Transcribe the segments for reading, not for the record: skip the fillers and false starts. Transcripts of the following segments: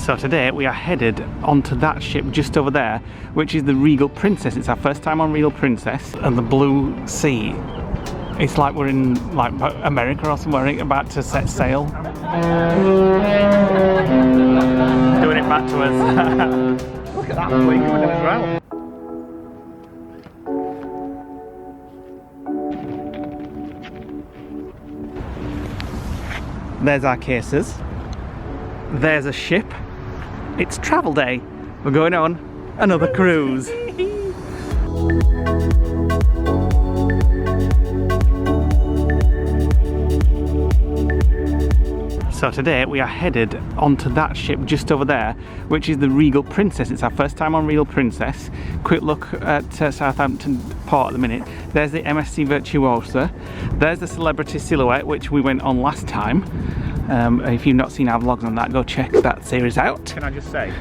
So today we are headed onto that ship just over there, which is the Regal Princess. It's our first time on Regal Princess and the Blue Sea. It's like we're in like America or somewhere, about to set sail. Doing it back to us. Look at that fleet coming in as well. There's our cases. There's a ship. It's travel day. We're going on another cruise. So today we are headed onto that ship just over there, which is the Regal Princess. It's our first time on Regal Princess. Quick look at Southampton Port at the minute. There's the MSC Virtuosa. There's the Celebrity Silhouette, which we went on last time. If you've not seen our vlogs on that, go check that series out. Can I just say,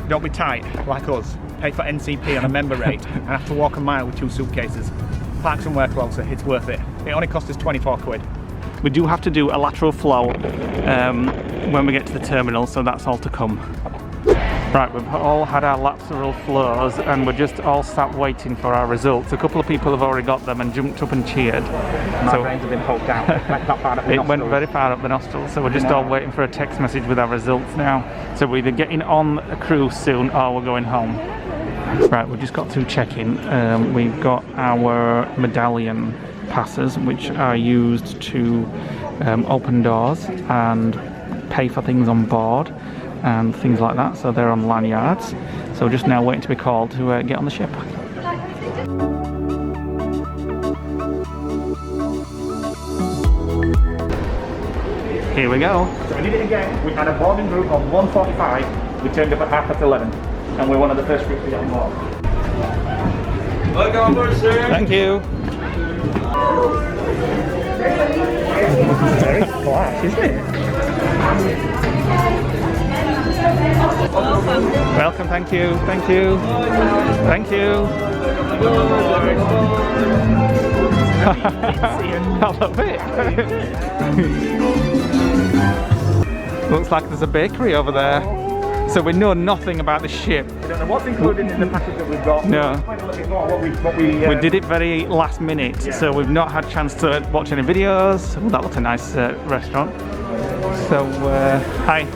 don't be tight like us. Pay for NCP on a member rate and have to walk a mile with 2 suitcases. Park somewhere closer, it's worth it. It only cost us 24 quid. We do have to do a lateral flow when we get to the terminal, so that's all to come. Right, we've all had our lateral flows and we're just all sat waiting for our results. A couple of people have already got them and jumped up and cheered. My brains have been poked out. It went very far up the nostrils, so we're just all waiting for a text message with our results now. So we're either getting on a cruise soon or we're going home. Right, we just got through check-in. We've got our medallion passes, which are used to open doors and pay for things on board and things like that, so they're on lanyards. So we're just now waiting to be called to get on the ship. Here we go. So we did it again. We had a boarding group of 1:45. We turned up at 11:30, and we're one of the first groups to get on board. Welcome on board, sir. Thank you. Very flash, isn't it? Welcome, thank you, thank you, thank you. I love it. Looks like there's a bakery over there. So we know nothing about the ship. We don't know what's included in the package that we've got. No. We did it very last minute, so we've not had a chance to watch any videos. Oh, that looks a nice restaurant. So, hi.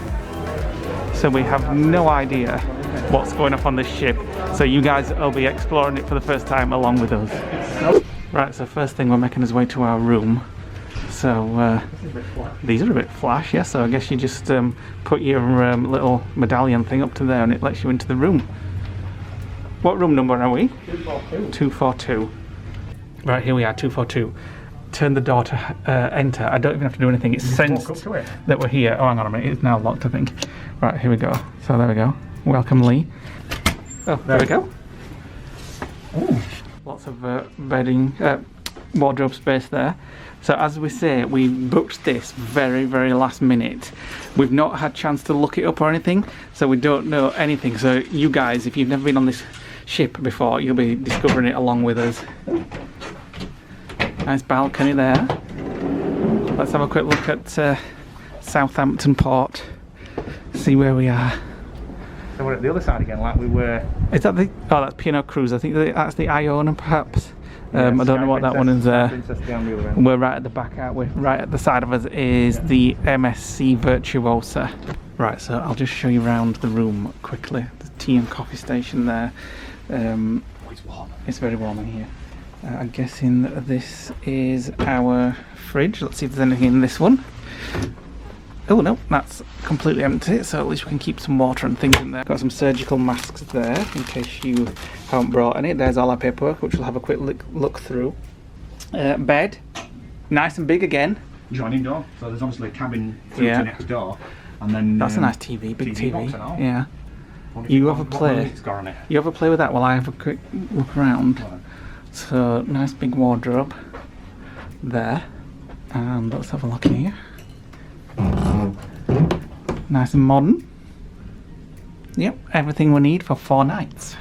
So we have no idea what's going on this ship. So you guys will be exploring it for the first time along with us. Nope. Right, so first thing, we're making our way to our room. So these are a bit flash, yeah, so I guess you just put your little medallion thing up to there and it lets you into the room. What room number are we? 242. 242. Right, here we are, 242. Turn the door to enter. I don't even have to do anything. It's sensed that we're here. Oh, hang on a minute, it's now locked, I think. Right, here we go. So there we go. Welcome, Lee. Oh, there we go. Ooh. Lots of bedding, wardrobe space there. So as we say, we booked this very, very last minute. We've not had a chance to look it up or anything, so we don't know anything. So you guys, if you've never been on this ship before, you'll be discovering it along with us. Nice balcony there. Let's have a quick look at Southampton Port, see where we are. So we're at the other side again, like we were. Is that the? Oh, that's P&O Cruise. I think that's the Iona, perhaps. I don't know what that one is there. We're right at the back, aren't we? Right at the side of us is the MSC Virtuosa. Right, so I'll just show you around the room quickly. The tea and coffee station there. It's warm. It's very warm in here. I'm guessing that this is our fridge. Let's see if there's anything in this one. Oh no, that's completely empty, so at least we can keep some water and things in there. Got some surgical masks there, in case you haven't brought any. There's all our paperwork, which we'll have a quick look through. Bed, nice and big again. Joining door, so there's obviously a cabin through to next door. And then that's a nice TV, big TV. Box and all. Yeah. You have a play. You have a play with that while I have a quick look around. Right. So, nice big wardrobe there. And let's have a look here. Nice and modern. Yep, everything we need for 4 nights.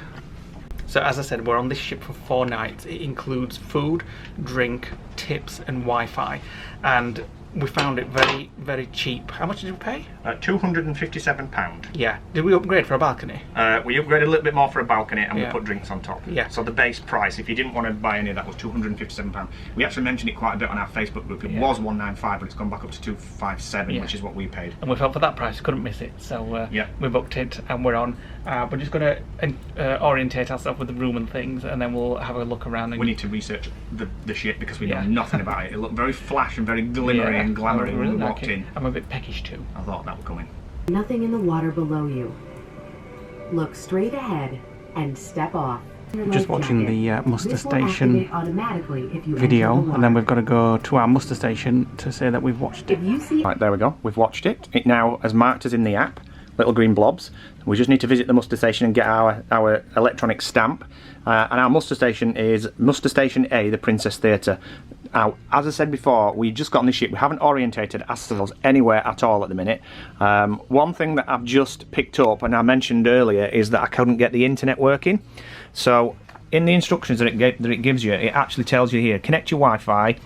So as I said, we're on this ship for 4 nights. It includes food, drink, tips and Wi-Fi. And we found it very, very cheap. How much did we pay? £257. Yeah. Did we upgrade for a balcony? We upgraded a little bit more for a balcony and Yeah. we put drinks on top. Yeah. So the base price, if you didn't want to buy any of that, was £257. We actually mentioned it quite a bit on our Facebook group. It was $195, but it's gone back up to $257, which is what we paid. And we felt for that price, couldn't miss it. So we booked it and we're on. We're just going to orientate ourselves with the room and things, and then we'll have a look around. And we need to research the shit because we know nothing about it. It looked very flash and very glimmery and glamoury when we walked in. I'm a bit peckish too. I thought that would come in. Nothing in the water below you. Look straight ahead and step off. Just watching the muster station video, and then we've got to go to our muster station to say that we've watched it. Right, there we go. We've watched it. It now has marked us in the app, little green blobs. We just need to visit the muster station and get our electronic stamp. And our muster station is Muster Station A, the Princess Theatre. Now, as I said before, we just got on this ship. We haven't orientated ourselves anywhere at all at the minute. One thing that I've just picked up, and I mentioned earlier, is that I couldn't get the internet working. So, in the instructions that it gives you, it actually tells you here, connect your Wi-Fi,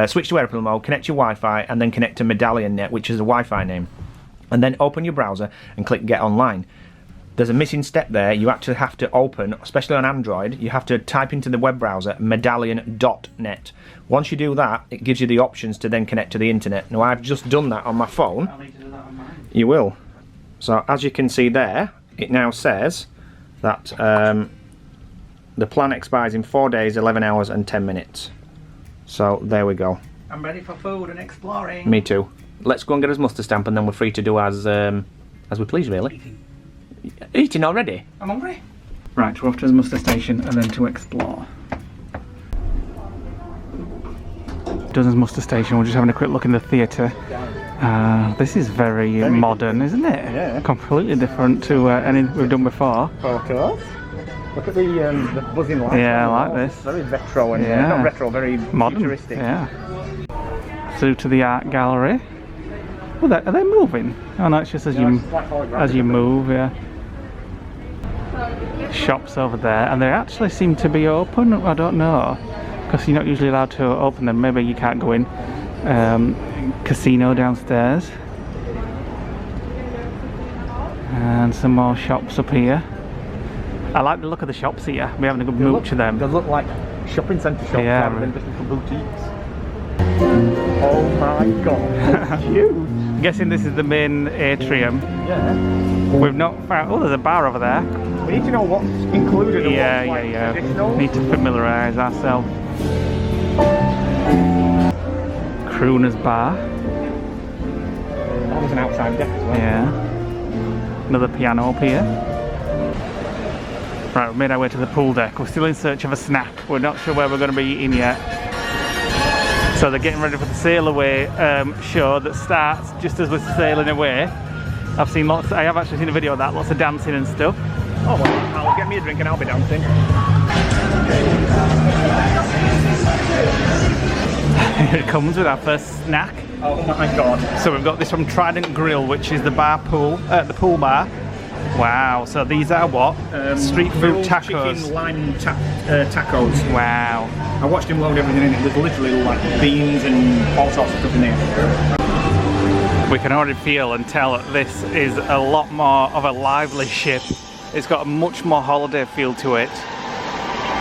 switch to airplane mode, connect your Wi-Fi, and then connect to Medallion Net, which is a Wi-Fi name. And then open your browser and click Get Online. There's a missing step there. You actually have to open, especially on Android, you have to type into the web browser medallion.net. Once you do that, it gives you the options to then connect to the internet. Now, I've just done that on my phone. I'll need to do that on mine. You will. So, as you can see there, it now says that the plan expires in 4 days, 11 hours and 10 minutes. So, there we go. I'm ready for food and exploring. Me too. Let's go and get us muster stamp, and then we're free to do as we please, really. Eating already? I'm hungry. Right, we're off to the muster station and then to explore. Dozens muster station, we're just having a quick look in the theatre. This is very modern, isn't it? Yeah. Completely different to any we've done before. Of course. Look at the buzzing lights. Yeah, I like this. Very retro and not retro, very modern, futuristic. Yeah. Through to the art gallery. Oh, are they moving? Oh no, it's just as you move, yeah. Shops over there, and they actually seem to be open. I don't know, because you're not usually allowed to open them. Maybe you can't go in. Casino downstairs, and some more shops up here. I like the look of the shops here. We're having a good mooch of them. They look like shopping centre shops rather than just little boutiques. Oh my god, it's huge! I'm guessing this is the main atrium. Yeah. We've not found. Oh, there's a bar over there. We need to know what's included and what's traditional. Need to familiarise ourselves. Crooners Bar. That was an outside deck as well. Yeah. Another piano up here. Right, we've made our way to the pool deck. We're still in search of a snack. We're not sure where we're going to be eating yet. So they're getting ready for the sail away show that starts just as we're sailing away. I have actually seen a video of that, lots of dancing and stuff. Oh well, I'll get me a drink and I'll be dancing. Here it comes with our first snack. Oh my god. So we've got this from Trident Grill, which is the pool bar. Wow, so these are what? Street food tacos. Chicken lime tacos. Wow. I watched him load everything in it. There's literally like beans and all sorts of stuff in there. We can already feel and tell that this is a lot more of a lively ship. It's got a much more holiday feel to it,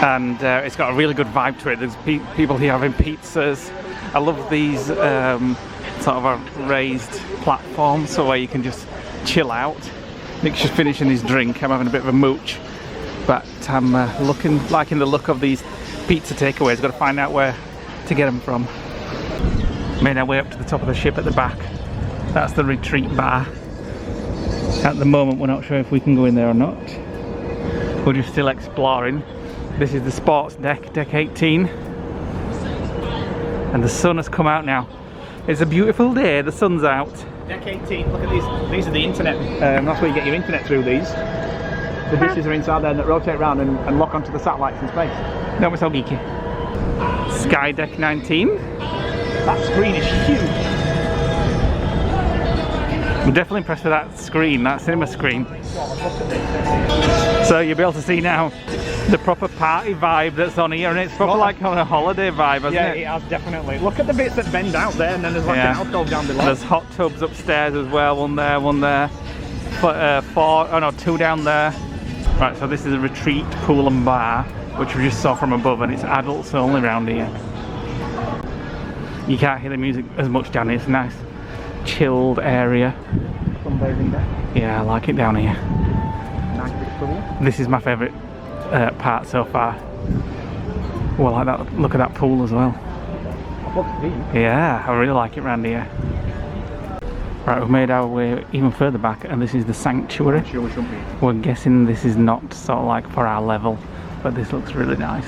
and it's got a really good vibe to it. There's people here having pizzas. I love these sort of a raised platform, so where you can just chill out. Nick's just finishing his drink. I'm having a bit of a mooch, but I'm liking the look of these pizza takeaways. Got to find out where to get them from. Made our way up to the top of the ship at the back. That's the retreat bar. At the moment we're not sure if we can go in there or not. We're just still exploring. This is the sports deck, deck 18. And the sun has come out now. It's a beautiful day, the sun's out. Deck 18, look at these. These are the internet. That's where you get your internet through these. The dishes are inside there that rotate around and lock onto the satellites in space. That was so geeky. Sky deck 19. That screen is huge. I'm definitely impressed with that screen, that cinema screen. So you'll be able to see now the proper party vibe that's on here, and it's proper like on a holiday vibe, hasn't it? Yeah, it has definitely. Look at the bits that bend out there, and then there's like an alcove down below. There's hot tubs upstairs as well, one there. Two down there. Right, so this is a retreat pool and bar, which we just saw from above, and it's adults only around here. You can't hear the music as much down here. It's a nice chilled area. Sunbathing deck. Yeah, I like it down here. Nice big pool. This is my favourite part so far. Well, like that. Look at that pool as well. Yeah, I really like it around here. Right, we've made our way even further back, and this is the sanctuary. Sure, we shouldn't be. We're guessing this is not sort of like for our level, but this looks really nice.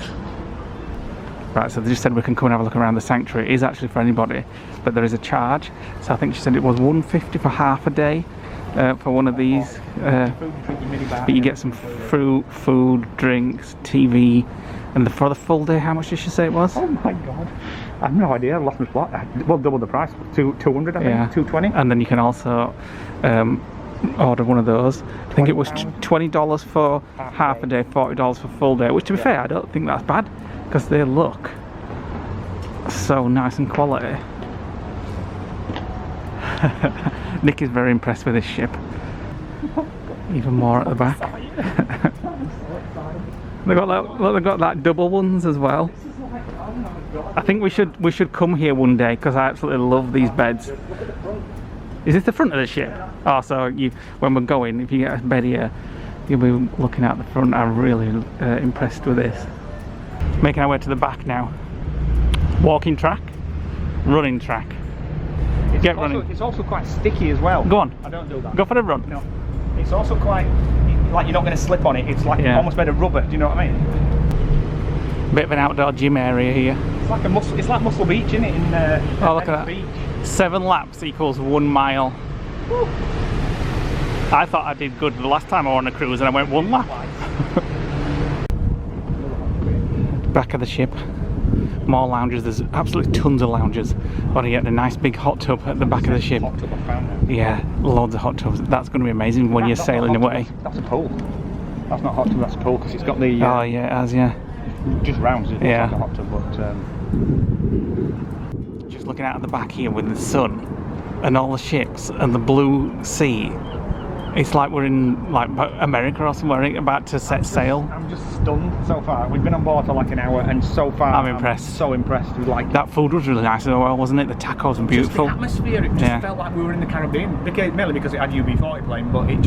Right, so they just said we can come and have a look around the sanctuary. It is actually for anybody, but there is a charge. So I think she said it was $1.50 for half a day for one of these. But you get some fruit, food, drinks, TV, and for the full day, how much did she say it was? Oh my god, I have no idea. I lost my plot. Well, double the price, 200 I think, yeah. 220. And then you can also order one of those. I think it was $20 for half a day, $40 for full day, which to be fair, I don't think that's bad, because they look so nice and quality. Nick is very impressed with this ship. Even more at the back. They've got that double ones as well. I think we should come here one day, because I absolutely love these beds. Is this the front of the ship? Oh, so when we're going, if you get a bed here, you'll be looking out the front. I'm really impressed with this. Making our way to the back now. Walking track, running track. Get running. It's also quite sticky as well. Go on. I don't do that. Go for a run. No. It's also quite, like you're not going to slip on it. It's like almost made of rubber. Do you know what I mean? Bit of an outdoor gym area here. It's like Muscle Beach, isn't it? Oh, look at that. Beach. 7 laps equals 1 mile. Woo. I thought I did good the last time I went on a cruise, and I went 1 lap. Back of the ship. More lounges. There's absolutely tons of lounges. But you get a nice big hot tub at the back of the ship. Hot tub I found there. Yeah, loads of hot tubs. That's going to be amazing when you're sailing away. That's a pool. That's not a hot tub, that's a pool, because it's got the... oh yeah, it has, yeah. Just rounds it, yeah. Like a hot tub, but... Just looking out at the back here with the sun and all the ships and the blue sea. It's like we're in like America or somewhere, about to set sail. I'm just stunned so far. We've been on board for like an hour, and so far I'm impressed. So impressed with like that food was really nice as well, wasn't it? The tacos were beautiful. Just the atmosphere, it just felt like we were in the Caribbean. Mainly because it had UB40 playing, but it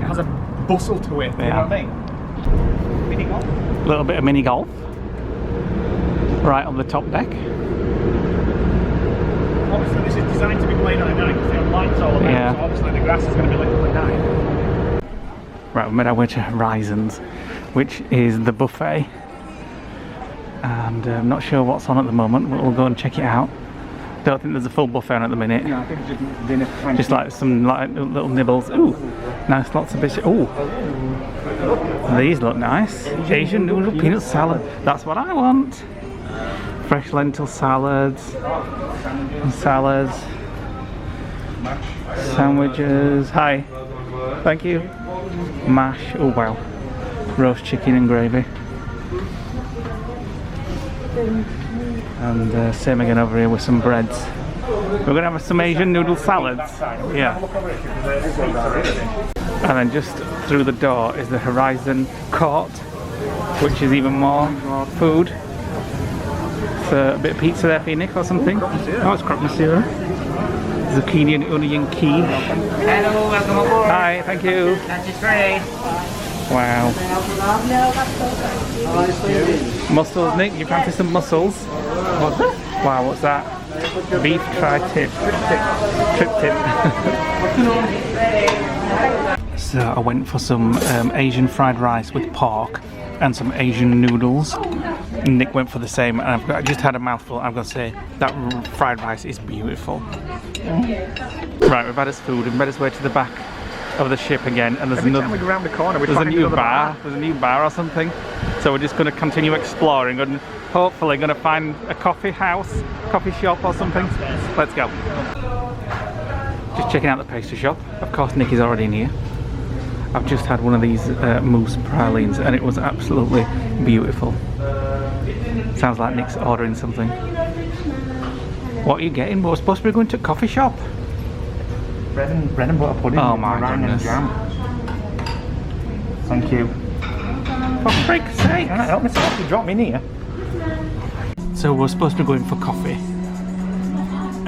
has a bustle to it. You know what I mean? Mini golf. A little bit of mini golf. Right on the top deck. Obviously this is designed to be played at night because they have lights all around, so obviously the grass is going to be lit up at night. Right, we made our way to Horizons, which is the buffet. And I'm not sure what's on at the moment, but we'll go and check it out. Don't think there's a full buffet on at the minute. No, I think it's just dinner. Just like some little nibbles. Ooh, nice, lots of bits. Ooh, these look nice. Asian noodle peanut salad. That's what I want. Fresh lentil salads, sandwiches. Hi, thank you. Mash. Oh wow, roast chicken and gravy. And same again over here with some breads. We're gonna have some Asian noodle salads. Yeah. And then just through the door is the Horizon Court, which is even more food. So a bit of pizza there for you, Nick, or something. Oh, it's croque monsieur. Zucchini and onion quiche. Hello, welcome aboard. Hi, thank you. Lunch is ready. Wow. Mussels, Nick, you fancy some mussels? What's that? Wow, what's that? Beef tri-tip. Trip-tip. So I went for some Asian fried rice with pork and some Asian noodles. Nick went for the same, and I just had a mouthful. I'm going to say that fried rice is beautiful. Right, we've had us food and made us way to the back of the ship again, and there's another. Time we go around the corner, there's a new bar. There's a new bar or something. So we're just going to continue exploring and hopefully going to find a coffee house, coffee shop or something. Let's go. Just checking out the pastry shop. Of course, Nick is already in here. I've just had one of these mousse pralines and it was absolutely beautiful. Sounds like Nick's ordering something. What are you getting? We're supposed to be going to a coffee shop. Bread and butter pudding. Oh with my meringue and goodness. jam. Thank you. For frick's sake! Help myself, you dropped me near. So we're supposed to be going for coffee.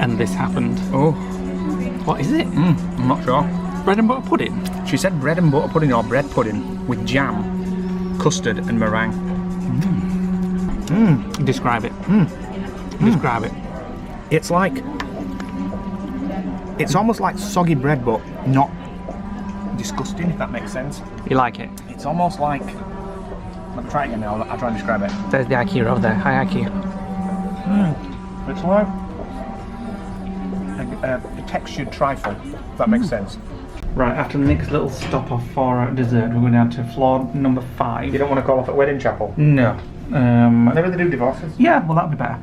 And this happened. Oh. What is it? I'm not sure. Bread and butter pudding? She said bread and butter pudding or bread pudding with jam, custard and meringue. Describe it. Describe it. It's like, it's almost like soggy bread but not disgusting, if that makes sense. You like it? It's almost like, let me try it again now, I'll try and describe it. There's the IKEA over there. Hi IKEA. It's like a textured trifle, if that makes sense. Right, after Nick's little stop off for dessert, we're going down to floor number 5. You don't want to call off at Wedding Chapel? No. Never they do divorces? Yeah, well that'd be better.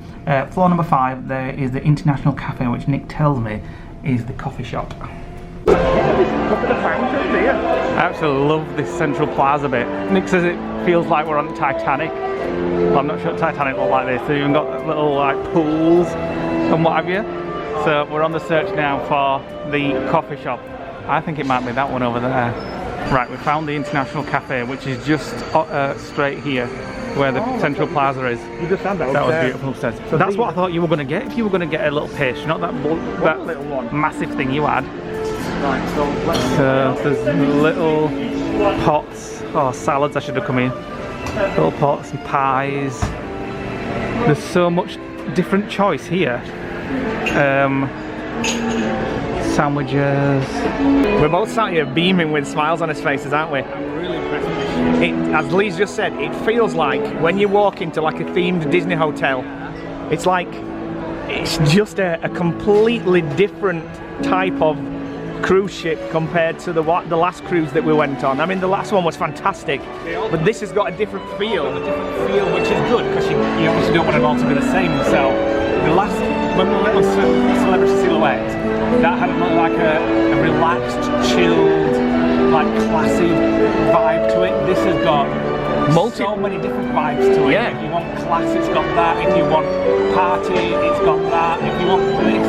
Floor number 5, there is the International Cafe, which Nick tells me is the coffee shop. Look at the fountain here. I absolutely love this Central Plaza bit. Nick says it feels like we're on Titanic. Well, I'm not sure Titanic look like this. They've even got little like pools and what have you. So we're on the search now for the coffee shop. I think it might be that one over there. Right, we found the International Cafe, which is just straight here, where the Central Plaza is. You just had that. That was beautiful upstairs. So that's what I thought you were going to get if you were going to get a little pastry, not that little one. massive thing you had. Right, so let's So there's little pots, or salads I should have come in. Little pots and pies. There's so much different choice here. Sandwiches. We're both sat here beaming with smiles on our faces, aren't we? I'm really impressed with this. As Lee's just said, it feels like when you walk into like a themed Disney hotel, it's like, it's just a completely different type of cruise ship compared to the last cruise that we went on. I mean, the last one was fantastic, but this has got a different feel. Which is good because you obviously don't want it all to be the same. So the last, when we went on Celebrity Silhouette, that had like a relaxed, chilled, like classy vibe to it. This has got so many different vibes to it. Yeah. If you want class, it's got that. If you want party, it's got that. If you want this,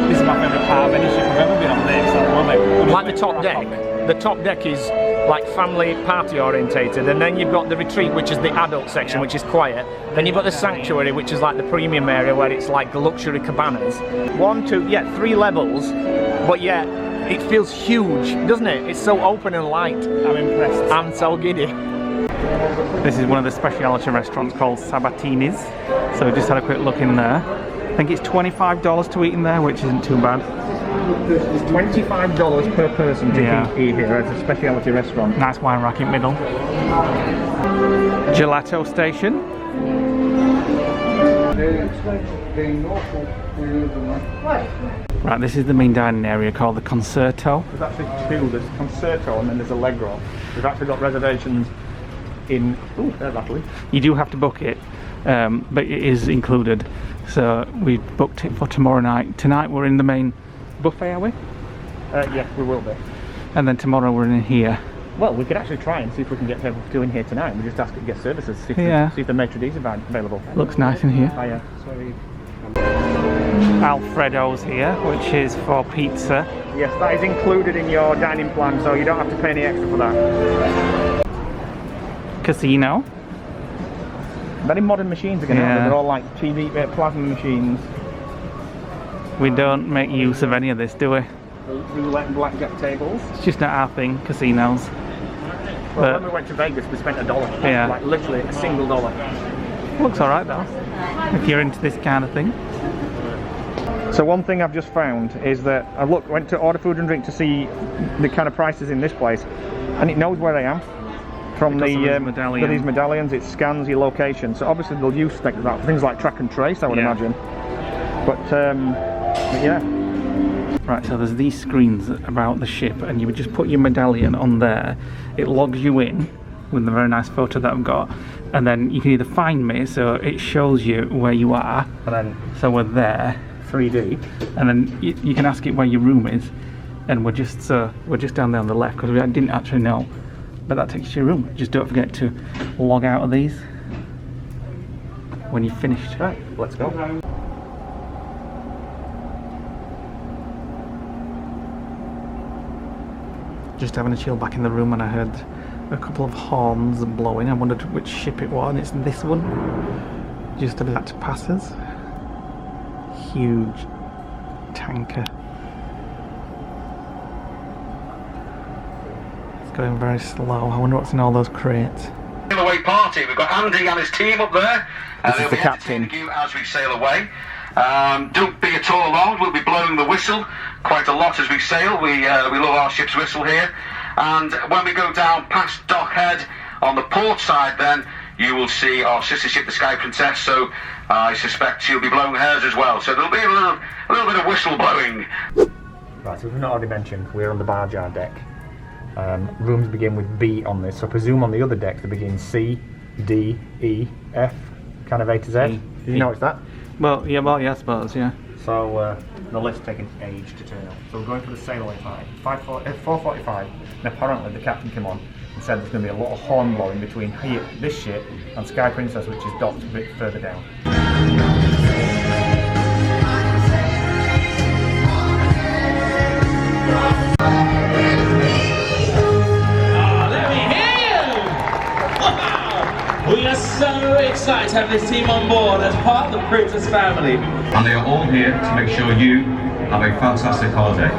this is my favourite part of any ship I've ever been on. This, I love it. Like the top deck. The top deck is like family party orientated, and then you've got the retreat, which is the adult section, which is quiet. Then you've got the sanctuary, which is like the premium area where it's like luxury cabanas. 3 levels, but yeah, it feels huge, doesn't it? It's so open and light. I'm impressed. I'm so giddy. This is one of the specialty restaurants called Sabatini's. So we just had a quick look in there. I think it's $25 to eat in there, which isn't too bad. It's $25 per person to eat here as a specialty restaurant. Nice wine rack in middle. Gelato station. Right, this is the main dining area called the Concerto. There's actually 2. There's Concerto and then there's Allegro. We've actually got reservations in... Ooh, there's actually. You do have to book it, but it is included. So we booked it for tomorrow night. Tonight we're in the main buffet, are we? Yeah, we will be. And then tomorrow we're in here. Well, we could actually try and see if we can get people to in here tonight. We just ask to get services, see if the maitre d's are available. Looks nice in here. Oh yeah, sorry. Alfredo's here, which is for pizza. Yes, that is included in your dining plan, so you don't have to pay any extra for that. Casino. Very modern machines again, aren't they? They're all like TV, plasma machines. We don't make use of any of this, do we? Roulette and blackjack tables. It's just not our thing, casinos. Well, when we went to Vegas, we spent $1. Yeah. Like literally a single dollar. Looks alright though, if you're into this kind of thing. So one thing I've just found is that I went to order food and drink to see the kind of prices in this place, and it knows where I am. From these medallions, it scans your location. So obviously they'll use things like track and trace, I would imagine. But yeah. Right, so there's these screens about the ship, and you would just put your medallion on there. It logs you in with the very nice photo that I've got, and then you can either find me, so it shows you where you are, and then so we're there, 3D, and then you can ask it where your room is, and we're just down there on the left because we didn't actually know. But that takes you to your room. Just don't forget to log out of these when you've finished. Right, let's go. Just having a chill back in the room, and I heard a couple of horns blowing. I wondered which ship it was, and it's this one. Just about to pass us. Huge tanker. It's going very slow. I wonder what's in all those crates. Away party. We've got Andy and his team up there. This is they'll the be captain. entertaining you as we sail away. Don't be at all alarmed. We'll be blowing the whistle quite a lot as we sail. We love our ship's whistle here. And when we go down past Dockhead on the port side, then you will see our sister ship, the Sky Princess. So I suspect she'll be blowing hers as well. So there'll be a little bit of whistle blowing. Right, so we've not already mentioned we're on the bar jar deck. Rooms begin with B on this, so I presume on the other deck they begin C, D, E, F, kind of A to Z. Did you know it's that? Well, yeah, I suppose, yeah. So the lift's taking age to turn up. So we're going for the sail away time, 4:45, and apparently the captain came on and said there's going to be a lot of horn blowing between here, this ship, and Sky Princess, which is docked a bit further down. We are so excited to have this team on board as part of the Princess family. And they are all here to make sure you have a fantastic holiday.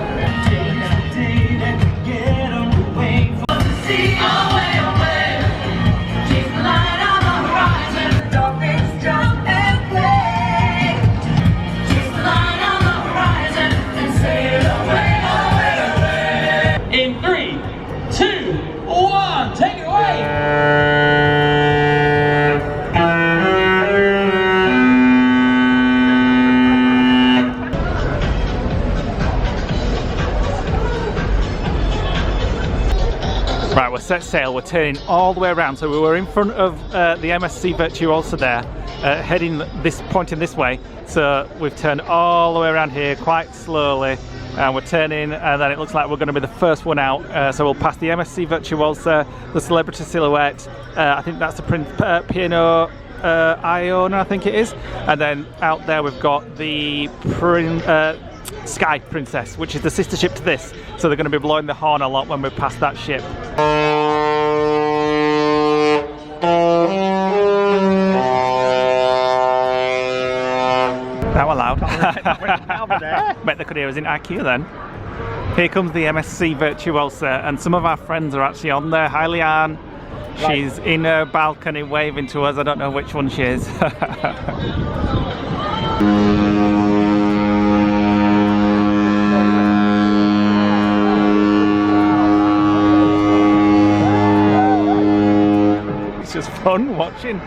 In 3, 2, 1, take it away! Right, we're set sail, we're turning all the way around. So we were in front of the MSC Virtuosa there, pointing this way. So we've turned all the way around here quite slowly, and we're turning, and then it looks like we're going to be the first one out. So we'll pass the MSC Virtuosa, the Celebrity Silhouette, I think that's the Piano Iona, I think it is. And then out there we've got the Sky Princess, which is the sister ship to this. So they're going to be blowing the horn a lot when we pass that ship. That was loud. Bet they could hear us in IQ then. Here comes the MSC Virtuosa, and some of our friends are actually on there. Hi Leanne. She's in her balcony waving to us. I don't know which one she is. It's just fun watching.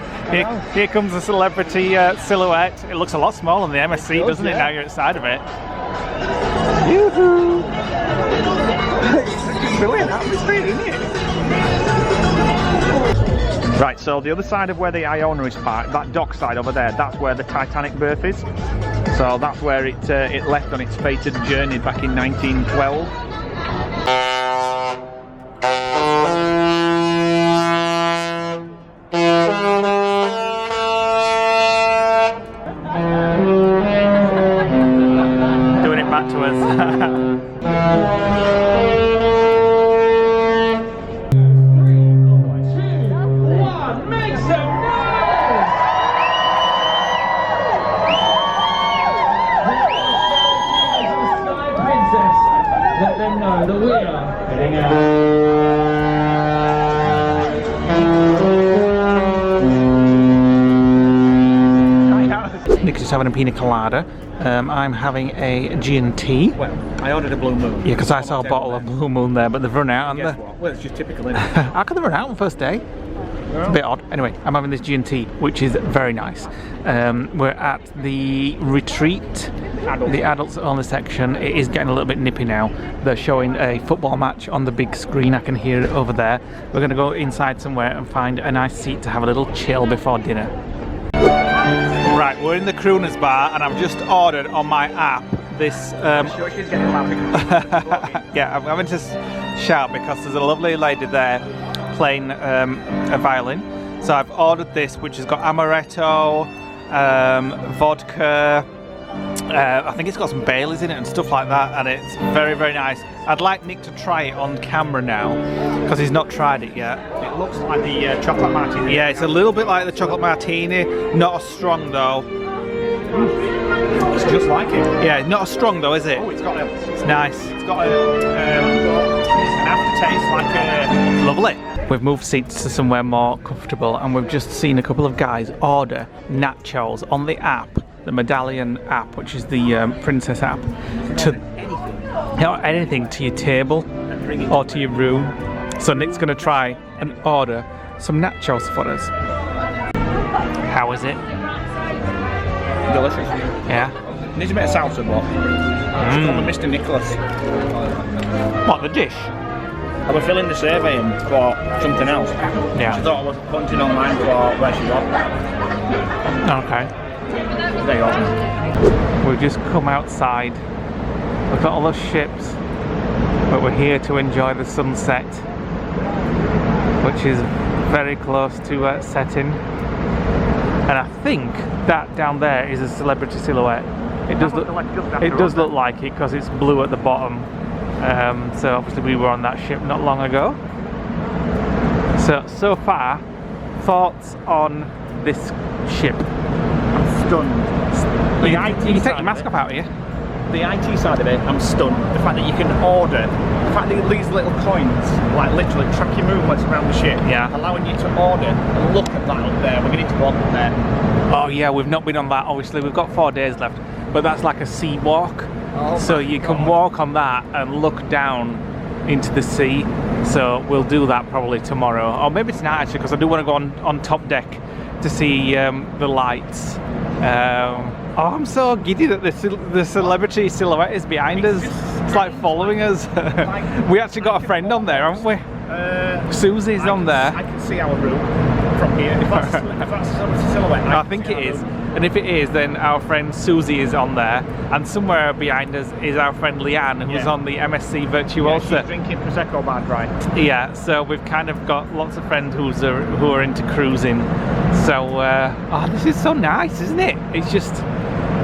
Here comes the Celebrity Silhouette. It looks a lot smaller than the MSC, doesn't it, now you're outside of it? Yoo-hoo! It's brilliant atmosphere, isn't it? Right, so the other side of where the Iona is parked, that dock side over there, that's where the Titanic berth is. So that's where it left on its fated journey back in 1912. Doing it back to us. 1, make some noise! Sky Princess, let them know that we are heading out. Nick's just having a pina colada. I'm having a G&T. Well, I ordered a Blue Moon. Yeah, because I saw a bottle of Blue Moon there, but they've run out, haven't Guess they? what? Well, it's just typical, isn't it? How could they run out on the first day? It's a bit odd. Anyway, I'm having this G&T, which is very nice. We're at the retreat, the adults only section. It is getting a little bit nippy now. They're showing a football match on the big screen. I can hear it over there. We're going to go inside somewhere and find a nice seat to have a little chill before dinner. Right, we're in the Crooners Bar, and I've just ordered on my app this. Sure, she's getting loud. Yeah, I'm having to shout because there's a lovely lady there playing a violin. So I've ordered this, which has got amaretto, vodka. I think it's got some Baileys in it and stuff like that, and it's very, very nice. I'd like Nick to try it on camera now because he's not tried it yet. It looks like the chocolate martini. Yeah, it's a little bit like the chocolate martini, not as strong though. It's just like it. Yeah, not as strong though, is it? Oh, it's nice. It's got an aftertaste like a... Lovely. We've moved seats to somewhere more comfortable, and we've just seen a couple of guys order nachos on the app, the Medallion app, which is the Princess app, to anything to your table or to your room. So Nick's going to try and order some nachos for us. How is it? Delicious. Yeah. Needs a bit of salsa, but it's called Mr. Nicholas. What, the dish? I was filling the survey in for something else. Yeah. I thought I was punching online for where she was. Okay. There you go. We've just come outside. We've got all those ships, but we're here to enjoy the sunset, which is very close to setting. And I think that down there is a celebrity silhouette. It does look like it because it's blue at the bottom. So obviously we were on that ship not long ago. So far, thoughts on this ship? I'm stunned. You take your mask off out of you? The IT side of it, I'm stunned. The fact that you can order, the fact that these little coins, like literally track your movements around the ship, allowing you to order and look at that up there. We're going to need to go up there. Oh yeah, we've not been on that, obviously. We've got 4 days left, but that's like a sea walk. Oh, so you can walk on that and look down into the sea. So we'll do that probably tomorrow, or maybe tonight actually, because I do want to go on top deck to see the lights. Oh, I'm so giddy that the celebrity silhouette is behind us. It's like following us. We actually got a friend on there, haven't we? Susie's on there. I can see our room from here. If that's a silhouette, I think it is. And if it is, then our friend Susie is on there, and somewhere behind us is our friend Leanne, who's on the MSC Virtuosa. Yeah, she's drinking Prosecco bar dry. Yeah, so we've kind of got lots of friends who are into cruising. So, oh, this is so nice, isn't it? It's just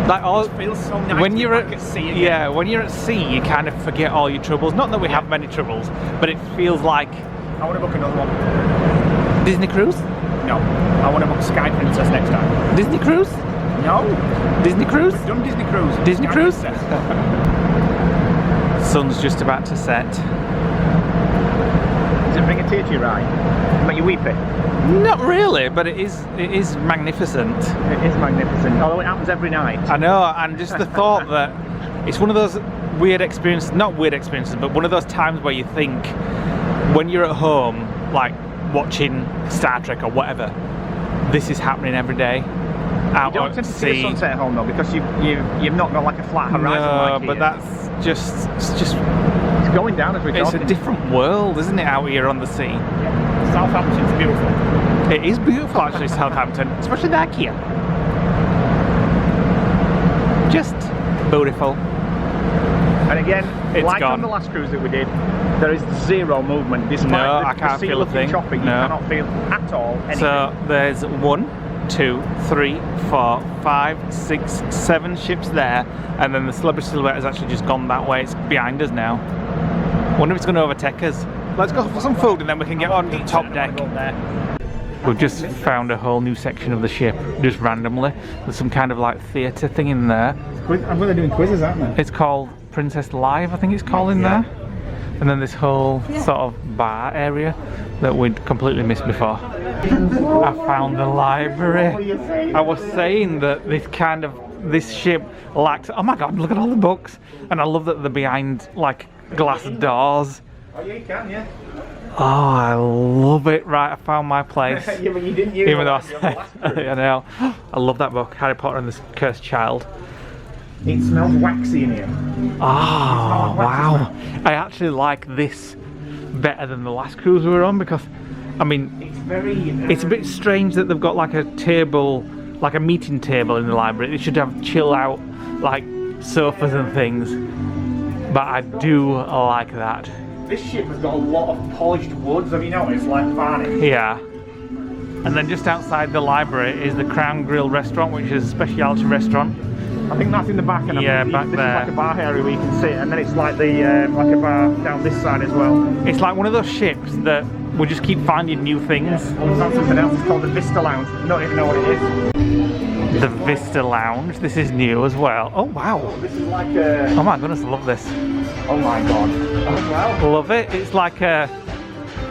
like all. It feels so nice when you're at sea again. Yeah, when you're at sea, you kind of forget all your troubles. Not that we have many troubles, but it feels like. I want to book another one. Disney cruise? No, I want to book Sky Princess next time. Disney cruise? No. Disney cruise? We've done Disney cruise. Disney Sky cruise? Princess. Sun's just about to set. Does it bring a tear to your eye? Make you weepy? Not really, but it is magnificent. It is magnificent, although it happens every night. I know, and just the thought that it's one of those weird experiences, not weird experiences, but one of those times where you think, when you're at home, like watching Star Trek or whatever, this is happening every day. Out you don't tend to see a sunset at home though, because you've not got like a flat horizon. No, like but here. it's going down as we're talking. It's a different world, isn't it, out here on the sea? Yeah. Southampton's beautiful. It is beautiful actually, Southampton, especially the IKEA. Just beautiful. And again, it's like gone. on the last cruise that we did, there is zero movement. Despite I can't feel a thing. Choppy, you cannot feel at all anything. So there's 1, 2, 3, 4, 5, 6, 7 ships there, and then the celebrity silhouette has actually just gone that way. It's behind us now. Wonder if it's going to overtake us. Let's go for some food and then we can get on to the top deck. We've just found a whole new section of the ship, just randomly. There's some kind of like theatre thing in there. I'm going to doing quizzes, aren't they? It's called Princess Live, I think it's called in there. And then this whole sort of bar area that we'd completely missed before. I found the library. I was saying that this ship lacked, oh my god, look at all the books. And I love that they're behind like glass doors. Oh yeah, you can, yeah. Oh, I love it. Right, I found my place. Yeah, but you didn't use Even though I know. I love that book, Harry Potter and the Cursed Child. It smells waxy in here. Oh, wow. I actually like this better than the last cruise we were on because, I mean, it's a bit strange that they've got like a table, like a meeting table in the library. They should have chill out, like sofas and things, but I do like that. This ship has got a lot of polished woods, have you noticed? Like varnish. Yeah. And then just outside the library is the Crown Grill restaurant, which is a specialty restaurant. I think that's in the back, and Yeah, this back is there. like a bar area where you can sit, and then it's like the like a bar down this side as well. It's like one of those ships that will just keep finding new things. It's not something else. It's called the Vista Lounge. I don't even know what it is. The Vista Lounge. This is new as well. Oh wow. This is like a... Oh my goodness, I love this. Oh my god. Oh wow. Love it. It's like a...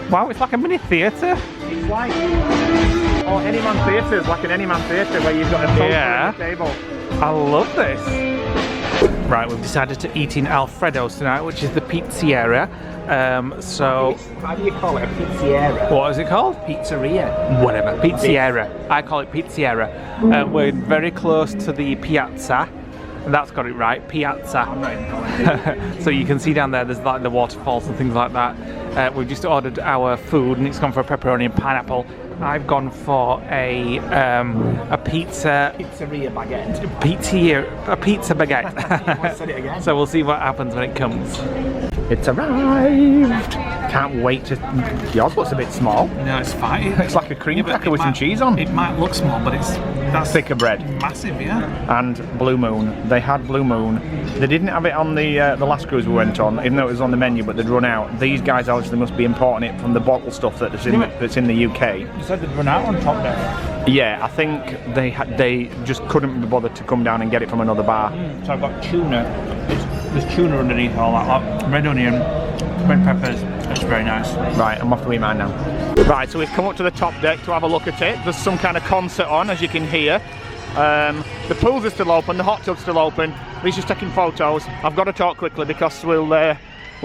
Wow, it's like a mini theatre. It's like... Oh, Anyman Theatre is like an Anyman Theatre where you've got a sofa Yeah. and a table. I love this. Right, we've decided to eat in Alfredo's tonight, which is the pizzeria. So... How do you call it? A pizzeria? What is it called? Pizzeria. Whatever. Pizzeria. I call it pizzeria. We're very close to the piazza. That's got it right, piazza. So you can see down there, there's like the waterfalls and things like that. We've just ordered our food, and it's gone for a pepperoni and pineapple. I've gone for a pizza. Pizzeria baguette. A pizza baguette. Said it again. So we'll see what happens when it comes. It's arrived. Can't wait to... Yours looks a bit small. No, it's fine. It's like a cream cracker with some cheese on. It might look small, but that's Thicker bread. massive, yeah. And Blue Moon. They had Blue Moon. They didn't have it on the last cruise we went on, even though it was on the menu, but they'd run out. These guys obviously must be importing it from the bottle stuff that's in the UK. You said they'd run out on top there. Yeah, I think they just couldn't be bothered to come down and get it from another bar. So I've got tuna. There's tuna underneath all that, like red onion, red peppers. It's very nice. Right, I'm off to eat mine now. Right, so we've come up to the top deck to have a look at it. There's some kind of concert on, as you can hear. The pools are still open, the hot tub's still open. Lisa's taking photos. I've got to talk quickly because we'll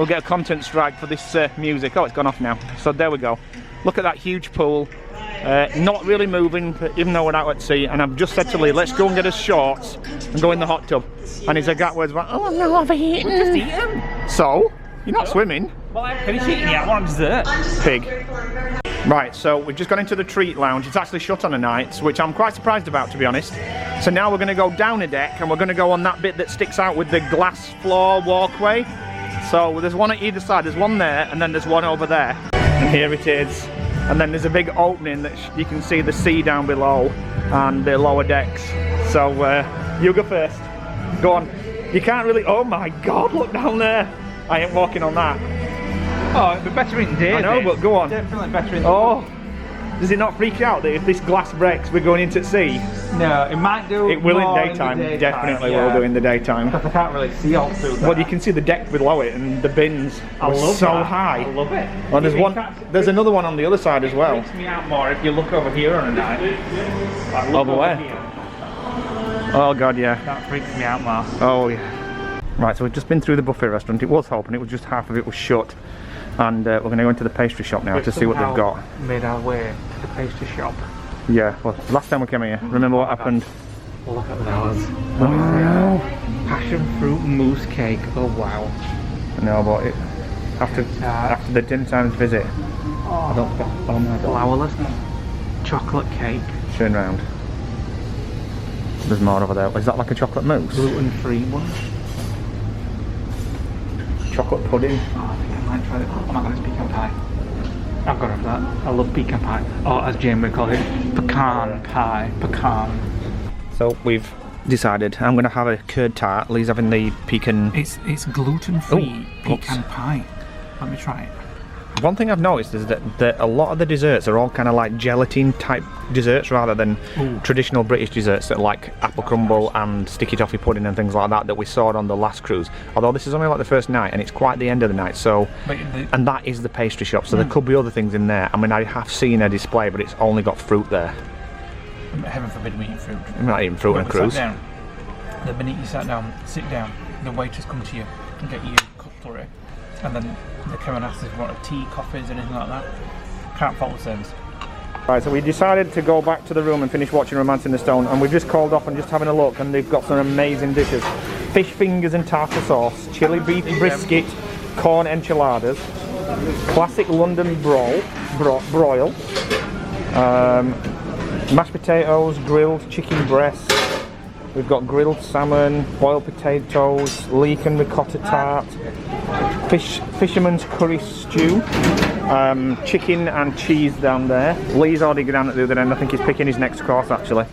get a content strike for this music. Oh, it's gone off now. So there we go. Look at that huge pool. Not really moving, even though we're out at sea. And I've just said to Lee, let's go and get us shorts and go in the hot tub. And his exact words were, oh, I'm not overheating. We're just eating. So, you're not swimming. Well, I finished eating yet. I want dessert. Pig. Right, so we've just gone into the treat lounge. It's actually shut on a night, which I'm quite surprised about, to be honest. So now we're going to go down a deck and we're going to go on that bit that sticks out with the glass floor walkway. So there's one at either side. There's one there and then there's one over there. And here it is. And then there's a big opening that you can see the sea down below and the lower decks. So you go first. Go on. You can't really... Oh my God, look down there. I ain't walking on that. Oh, it'd be better in day. I know, but go on. Definitely better in Oh, does it not freak you out that if this glass breaks, we're going into sea? No, it might do. It will in more daytime. the Definitely yeah. will do in the daytime. Because I can't really see all through that. Well, you can see the deck below it and the bins I are love so that. high. I love it. Well, there's one. There's another one on the other side as well. It freaks me out more if you look over here on a night. Like, look Over where? here. Oh God, yeah. That freaks me out more. Oh yeah. Right, so we've just been through the buffet restaurant. It was open. It was just half of it was shut. And we're going to go into the pastry shop now to see what they've got. Made our way to the pastry shop. Yeah, well, last time we came here, remember what happened? Well, look at those. Wow. Passion fruit mousse cake. Oh wow. No, but it, after the dinner times visit, I don't. Oh my God. Flourless chocolate cake. Turn round. There's more over there. Is that like a chocolate mousse? Gluten-free one. Chocolate pudding. Oh, I think I might try it. Oh my God, it's pecan pie. I've got to have that. I love pecan pie. Or as Jane would call it, pecan pie. Pecan. So we've decided I'm going to have a curd tart. Lee's having the pecan. It's gluten-free Oh, pecan pie. Let me try it. One thing I've noticed is that a lot of the desserts are all kind of like gelatin type desserts rather than traditional British desserts that are like apple crumble and sticky toffee pudding and things like that we saw on the last cruise. Although this is only like the first night and it's quite the end of the night, so and that is the pastry shop, so there could be other things in there. I mean, I have seen a display, but it's only got fruit there. Heaven forbid we eat fruit. I'm not eating fruit on a cruise. The minute you sit down, the waiters come to you and get you cutlery, and then they come and ask if you want a tea, coffees, anything like that. Can't fault the service. Right, so we decided to go back to the room and finish watching Romance in the Stone, and we've just called off and just having a look, and they've got some amazing dishes. Fish fingers and tartar sauce, chili beef brisket, corn enchiladas, classic London broil, mashed potatoes, grilled chicken breast, We've got grilled salmon, boiled potatoes, leek and ricotta tart, fisherman's curry stew, chicken and cheese down there. Lee's already gone at the other end. I think he's picking his next course actually.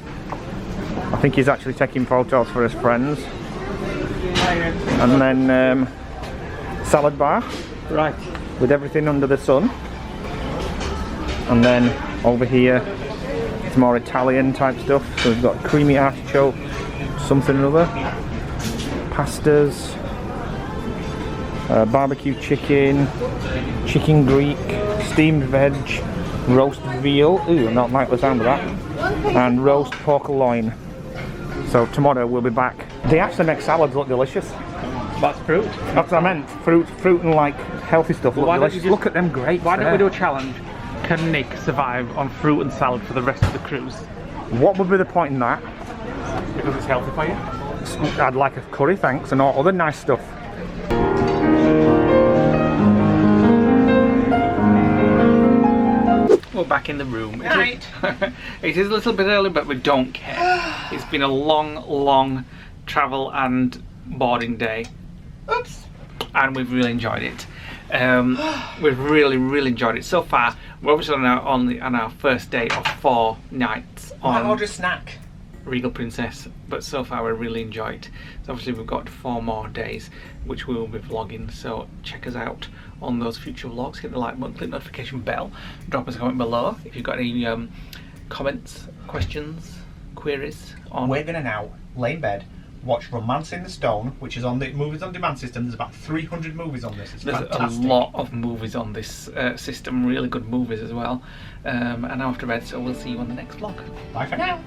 I think he's actually taking photos for his friends. And then salad bar. Right. With everything under the sun. And then over here it's more Italian type stuff. So we've got creamy artichoke, something or other, pastas, barbecue chicken, chicken Greek, steamed veg, roast veal, ooh, I don't like the sound of that, and roast pork loin. So tomorrow we'll be back. They actually make salads look delicious. That's fruit. That's what I meant, fruit and like healthy stuff look delicious. Look at them grapes. Why don't we do a challenge? Can Nick survive on fruit and salad for the rest of the cruise? What would be the point in that? Because it's healthy for you. I'd like a curry, thanks, and all other nice stuff. We're back in the room. It is a little bit early, but we don't care. It's been a long travel and boarding day. Oops. And we've really enjoyed it. We've really enjoyed it so far. We're obviously on our first day of 4 nights on Order a snack. Regal Princess, but so far we really enjoyed it. So obviously we've got 4 more days which we will be vlogging, so check us out on those future vlogs. Hit the like button, click the notification bell, drop us a comment below if you've got any comments, questions, queries on. We're gonna now lay in bed, watch Romance in the Stone, which is on the Movies on Demand system. There's about 300 movies on this. It's There's fantastic. a lot of movies on this system, really good movies as well. And I'm off to bed, so we'll see you on the next vlog. Bye for now.